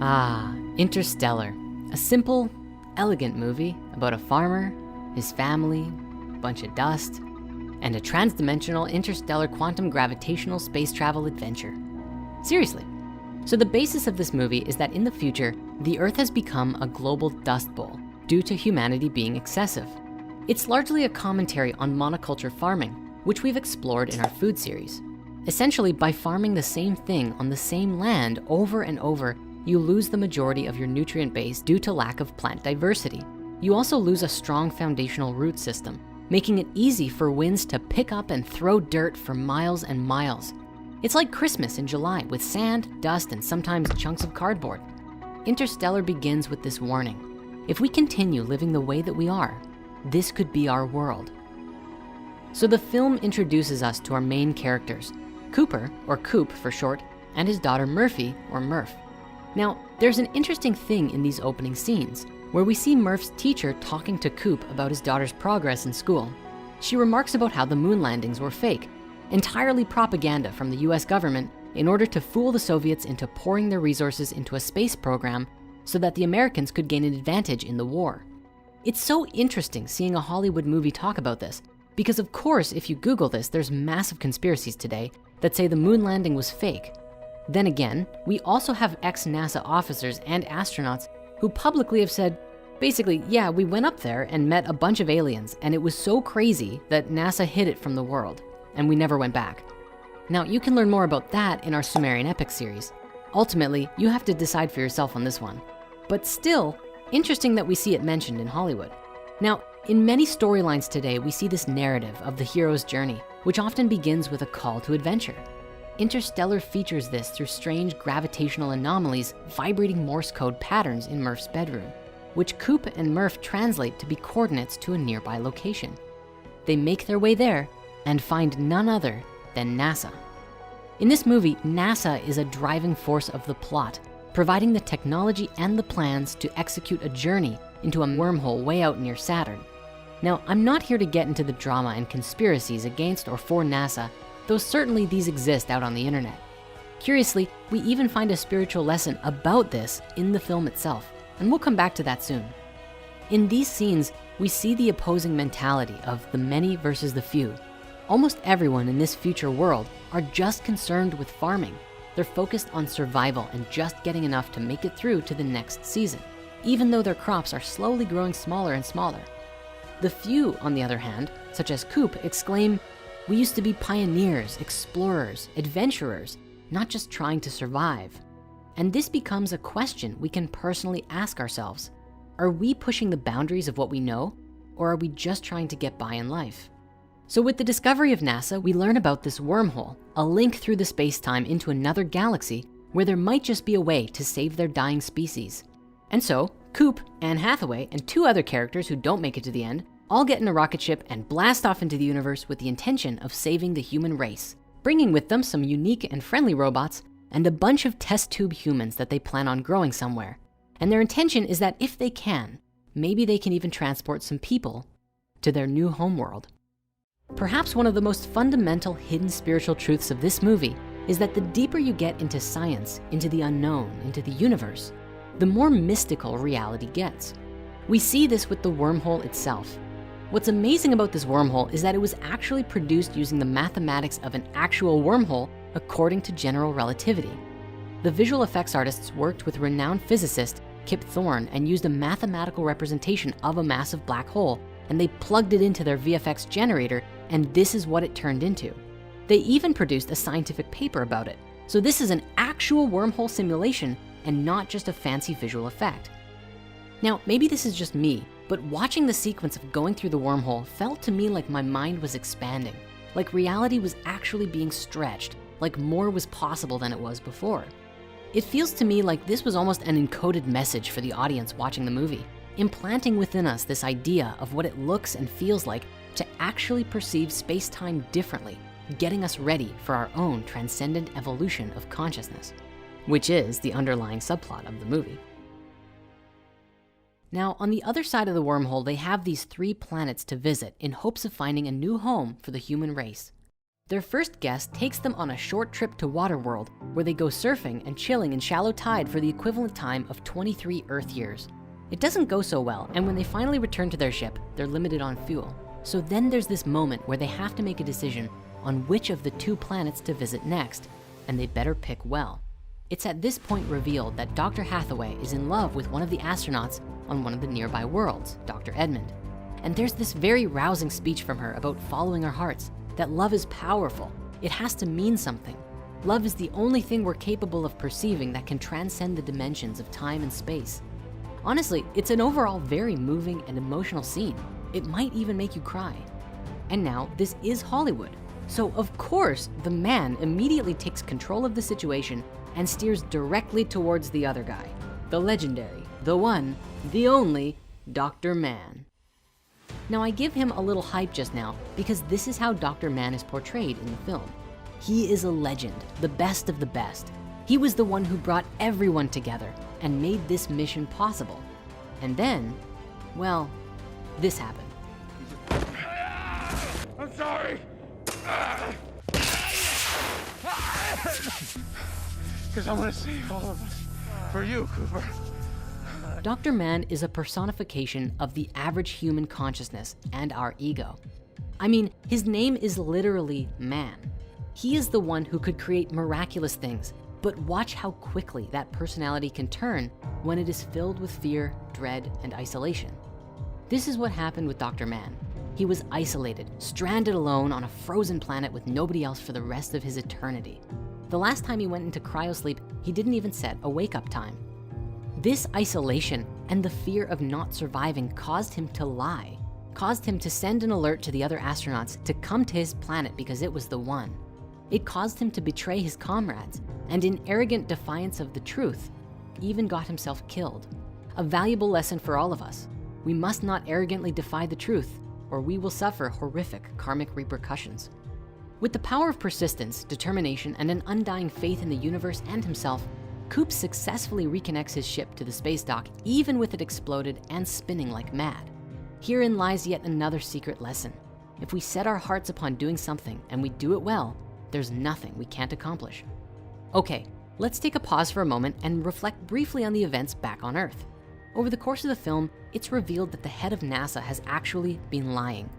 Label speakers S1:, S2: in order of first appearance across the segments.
S1: Ah, Interstellar, a simple, elegant movie about a farmer, his family, a bunch of dust, and a transdimensional interstellar quantum gravitational space travel adventure. Seriously. So the basis of this movie is that in the future, the Earth has become a global dust bowl due to humanity being excessive. It's largely a commentary on monoculture farming, which we've explored in our food series. Essentially, by farming the same thing on the same land over and over, you lose the majority of your nutrient base due to lack of plant diversity. You also lose a strong foundational root system, making it easy for winds to pick up and throw dirt for miles and miles. It's like Christmas in July with sand, dust, and sometimes chunks of cardboard. Interstellar begins with this warning. If we continue living the way that we are, this could be our world. So the film introduces us to our main characters, Cooper, or Coop for short, and his daughter Murphy, or Murph. Now, there's an interesting thing in these opening scenes where we see Murph's teacher talking to Coop about his daughter's progress in school. She remarks about how the moon landings were fake, entirely propaganda from the US government in order to fool the Soviets into pouring their resources into a space program so that the Americans could gain an advantage in the war. It's so interesting seeing a Hollywood movie talk about this because of course, if you Google this, there's massive conspiracies today that say the moon landing was fake. Then again, we also have ex-NASA officers and astronauts who publicly have said, basically, yeah, we went up there and met a bunch of aliens and it was so crazy that NASA hid it from the world and we never went back. Now, you can learn more about that in our Sumerian Epic series. Ultimately, you have to decide for yourself on this one. But still, interesting that we see it mentioned in Hollywood. Now, in many storylines today, we see this narrative of the hero's journey, which often begins with a call to adventure. Interstellar features this through strange gravitational anomalies vibrating Morse code patterns in Murph's bedroom, which Coop and Murph translate to be coordinates to a nearby location. They make their way there and find none other than NASA. In this movie, NASA is a driving force of the plot, providing the technology and the plans to execute a journey into a wormhole way out near Saturn. Now, I'm not here to get into the drama and conspiracies against or for NASA, though certainly these exist out on the internet. Curiously, we even find a spiritual lesson about this in the film itself, and we'll come back to that soon. In these scenes, we see the opposing mentality of the many versus the few. Almost everyone in this future world are just concerned with farming. They're focused on survival and just getting enough to make it through to the next season, even though their crops are slowly growing smaller and smaller. The few, on the other hand, such as Coop, exclaim, "We used to be pioneers, explorers, adventurers, not just trying to survive." And this becomes a question we can personally ask ourselves. Are we pushing the boundaries of what we know, or are we just trying to get by in life? So with the discovery of NASA, we learn about this wormhole, a link through the space-time into another galaxy where there might just be a way to save their dying species. And so, Coop, Anne Hathaway, and two other characters who don't make it to the end all get in a rocket ship and blast off into the universe with the intention of saving the human race, bringing with them some unique and friendly robots and a bunch of test tube humans that they plan on growing somewhere. And their intention is that if they can, maybe they can even transport some people to their new homeworld. Perhaps one of the most fundamental hidden spiritual truths of this movie is that the deeper you get into science, into the unknown, into the universe, the more mystical reality gets. We see this with the wormhole itself. What's amazing about this wormhole is that it was actually produced using the mathematics of an actual wormhole according to general relativity. The visual effects artists worked with renowned physicist Kip Thorne and used a mathematical representation of a massive black hole, and they plugged it into their VFX generator, and this is what it turned into. They even produced a scientific paper about it. So this is an actual wormhole simulation and not just a fancy visual effect. Now, maybe this is just me, but watching the sequence of going through the wormhole felt to me like my mind was expanding, like reality was actually being stretched, like more was possible than it was before. It feels to me like this was almost an encoded message for the audience watching the movie, implanting within us this idea of what it looks and feels like to actually perceive space-time differently, getting us ready for our own transcendent evolution of consciousness, which is the underlying subplot of the movie. Now, on the other side of the wormhole, they have these 3 planets to visit in hopes of finding a new home for the human race. Their first guest takes them on a short trip to Waterworld, where they go surfing and chilling in shallow tide for the equivalent time of 23 Earth years. It doesn't go so well, and when they finally return to their ship, they're limited on fuel. So then there's this moment where they have to make a decision on which of the 2 planets to visit next, and they better pick well. It's at this point revealed that Dr. Hathaway is in love with one of the astronauts on one of the nearby worlds, Dr. Edmund. And there's this very rousing speech from her about following our hearts, that love is powerful. It has to mean something. Love is the only thing we're capable of perceiving that can transcend the dimensions of time and space. Honestly, it's an overall very moving and emotional scene. It might even make you cry. And now this is Hollywood. So of course, the man immediately takes control of the situation and steers directly towards the other guy, the legendary, the one, the only Dr. Mann. Now I give him a little hype just now because this is how Dr. Mann is portrayed in the film. He is a legend, the best of the best. He was the one who brought everyone together and made this mission possible. And then, well, this happened.
S2: I'm sorry. Because I want to save all of us. For you, Cooper.
S1: Dr. Mann is a personification of the average human consciousness and our ego. I mean, his name is literally man. He is the one who could create miraculous things, but watch how quickly that personality can turn when it is filled with fear, dread, and isolation. This is what happened with Dr. Mann. He was isolated, stranded alone on a frozen planet with nobody else for the rest of his eternity. The last time he went into cryosleep, he didn't even set a wake-up time. This isolation and the fear of not surviving caused him to lie, caused him to send an alert to the other astronauts to come to his planet because it was the one. It caused him to betray his comrades, and in arrogant defiance of the truth, even got himself killed. A valuable lesson for all of us. We must not arrogantly defy the truth, or we will suffer horrific karmic repercussions. With the power of persistence, determination, and an undying faith in the universe and himself, Coop successfully reconnects his ship to the space dock, even with it exploded and spinning like mad. Herein lies yet another secret lesson. If we set our hearts upon doing something and we do it well, there's nothing we can't accomplish. Okay, let's take a pause for a moment and reflect briefly on the events back on Earth. Over the course of the film, it's revealed that the head of NASA has actually been lying.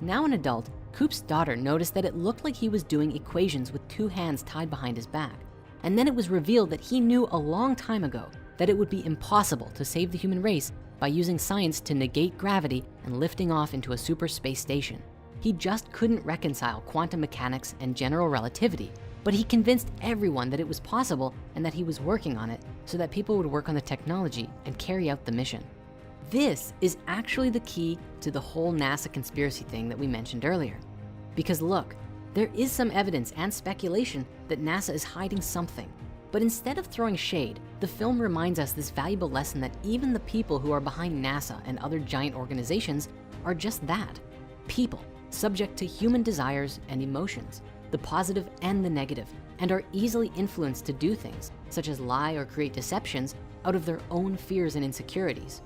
S1: Now an adult, Coop's daughter noticed that it looked like he was doing equations with 2 hands tied behind his back. And then it was revealed that he knew a long time ago that it would be impossible to save the human race by using science to negate gravity and lifting off into a super space station. He just couldn't reconcile quantum mechanics and general relativity, but he convinced everyone that it was possible and that he was working on it so that people would work on the technology and carry out the mission. This is actually the key to the whole NASA conspiracy thing that we mentioned earlier. Because look, there is some evidence and speculation that NASA is hiding something. But instead of throwing shade, the film reminds us this valuable lesson that even the people who are behind NASA and other giant organizations are just that, people, subject to human desires and emotions, the positive and the negative, and are easily influenced to do things, such as lie or create deceptions out of their own fears and insecurities.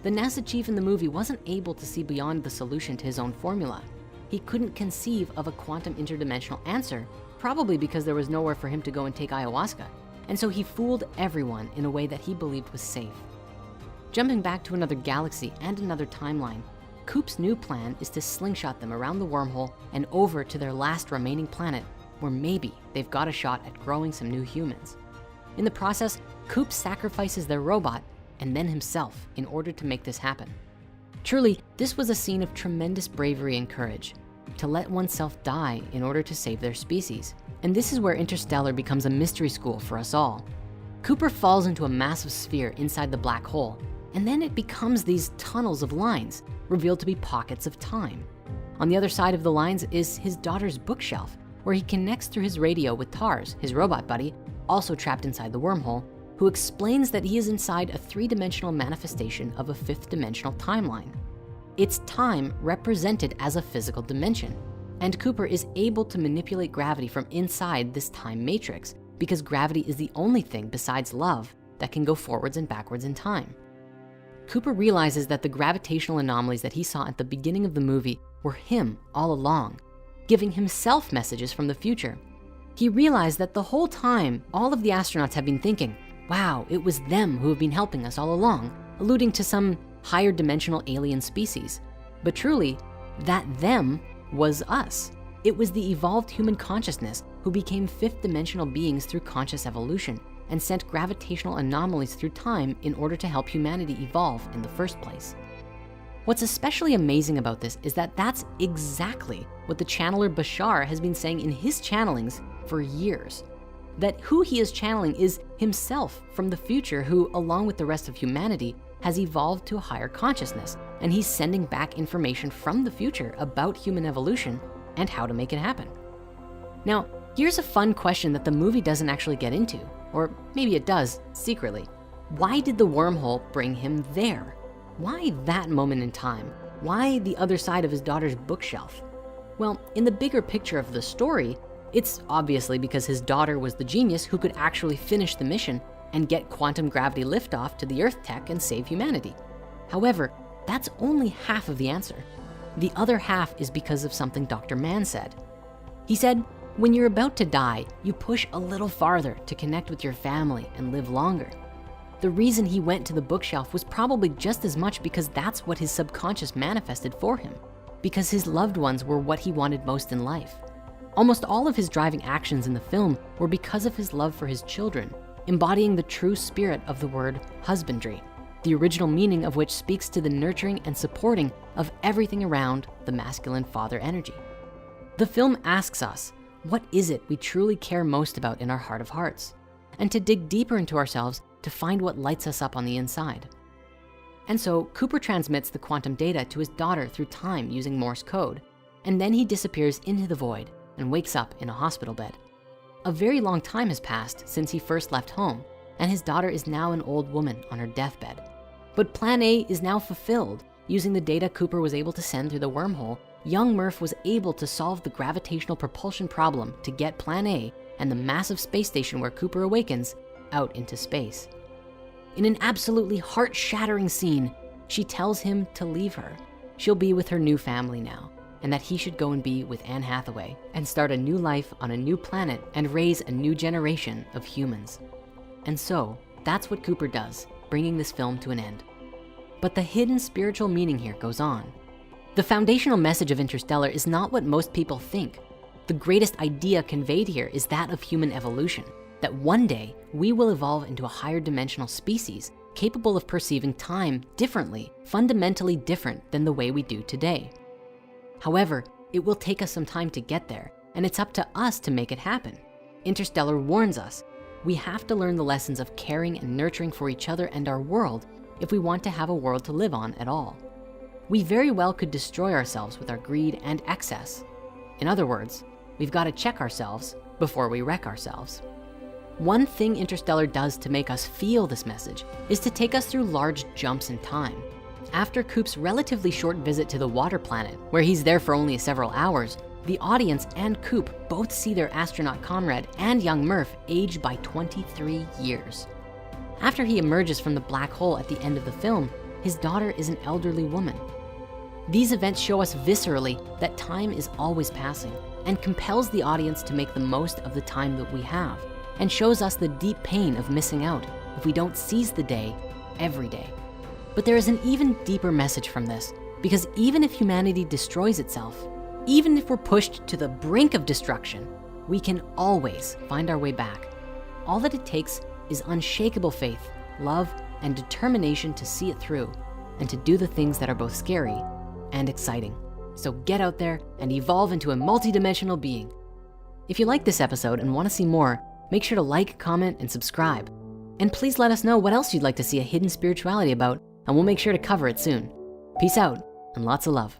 S1: The NASA chief in the movie wasn't able to see beyond the solution to his own formula. He couldn't conceive of a quantum interdimensional answer, probably because there was nowhere for him to go and take ayahuasca. And so he fooled everyone in a way that he believed was safe. Jumping back to another galaxy and another timeline, Coop's new plan is to slingshot them around the wormhole and over to their last remaining planet, where maybe they've got a shot at growing some new humans. In the process, Coop sacrifices their robot and then himself in order to make this happen. Truly, this was a scene of tremendous bravery and courage, to let oneself die in order to save their species. And this is where Interstellar becomes a mystery school for us all. Cooper falls into a massive sphere inside the black hole, and then it becomes these tunnels of lines, revealed to be pockets of time. On the other side of the lines is his daughter's bookshelf, where he connects through his radio with Tars, his robot buddy, also trapped inside the wormhole, who explains that he is inside a 3-dimensional manifestation of a 5th-dimensional timeline. It's time represented as a physical dimension, and Cooper is able to manipulate gravity from inside this time matrix because gravity is the only thing besides love that can go forwards and backwards in time. Cooper realizes that the gravitational anomalies that he saw at the beginning of the movie were him all along. giving himself messages from the future. He realized that the whole time, all of the astronauts have been thinking, wow, it was them who have been helping us all along, alluding to some higher dimensional alien species. But truly, that them was us. It was the evolved human consciousness who became fifth dimensional beings through conscious evolution and sent gravitational anomalies through time in order to help humanity evolve in the first place. What's especially amazing about this is that that's exactly what the channeler Bashar has been saying in his channelings for years. That who he is channeling is himself from the future who, along with the rest of humanity, has evolved to a higher consciousness, and he's sending back information from the future about human evolution and how to make it happen. Now, here's a fun question that the movie doesn't actually get into, or maybe it does secretly. Why did the wormhole bring him there? Why that moment in time? Why the other side of his daughter's bookshelf? Well, in the bigger picture of the story, it's obviously because his daughter was the genius who could actually finish the mission and get quantum gravity liftoff to the Earth tech and save humanity. However, that's only half of the answer. The other half is because of something Dr. Mann said. He said, when you're about to die, you push a little farther to connect with your family and live longer. The reason he went to the bookshelf was probably just as much because that's what his subconscious manifested for him, because his loved ones were what he wanted most in life. Almost all of his driving actions in the film were because of his love for his children, embodying the true spirit of the word husbandry, the original meaning of which speaks to the nurturing and supporting of everything around the masculine father energy. The film asks us, what is it we truly care most about in our heart of hearts? And to dig deeper into ourselves to find what lights us up on the inside. And so Cooper transmits the quantum data to his daughter through time using Morse code, and then he disappears into the void and wakes up in a hospital bed. A very long time has passed since he first left home, and his daughter is now an old woman on her deathbed. But Plan A is now fulfilled. Using the data Cooper was able to send through the wormhole, young Murph was able to solve the gravitational propulsion problem to get Plan A and the massive space station where Cooper awakens out into space. In an absolutely heart-shattering scene, she tells him to leave her. She'll be with her new family now, and that he should go and be with Anne Hathaway and start a new life on a new planet and raise a new generation of humans. And so that's what Cooper does, bringing this film to an end. But the hidden spiritual meaning here goes on. The foundational message of Interstellar is not what most people think. The greatest idea conveyed here is that of human evolution, that one day we will evolve into a higher dimensional species capable of perceiving time differently, fundamentally different than the way we do today. However, it will take us some time to get there, and it's up to us to make it happen. Interstellar warns us, we have to learn the lessons of caring and nurturing for each other and our world if we want to have a world to live on at all. We very well could destroy ourselves with our greed and excess. In other words, we've got to check ourselves before we wreck ourselves. One thing Interstellar does to make us feel this message is to take us through large jumps in time. After Coop's relatively short visit to the water planet, where he's there for only several hours, the audience and Coop both see their astronaut comrade and young Murph age by 23 years. After he emerges from the black hole at the end of the film, his daughter is an elderly woman. These events show us viscerally that time is always passing and compels the audience to make the most of the time that we have, and shows us the deep pain of missing out if we don't seize the day every day. But there is an even deeper message from this, because even if humanity destroys itself, even if we're pushed to the brink of destruction, we can always find our way back. All that it takes is unshakable faith, love, and determination to see it through and to do the things that are both scary and exciting. So get out there and evolve into a multidimensional being. If you like this episode and want to see more, make sure to like, comment, and subscribe. And please let us know what else you'd like to see a hidden spirituality about, and we'll make sure to cover it soon. Peace out and lots of love.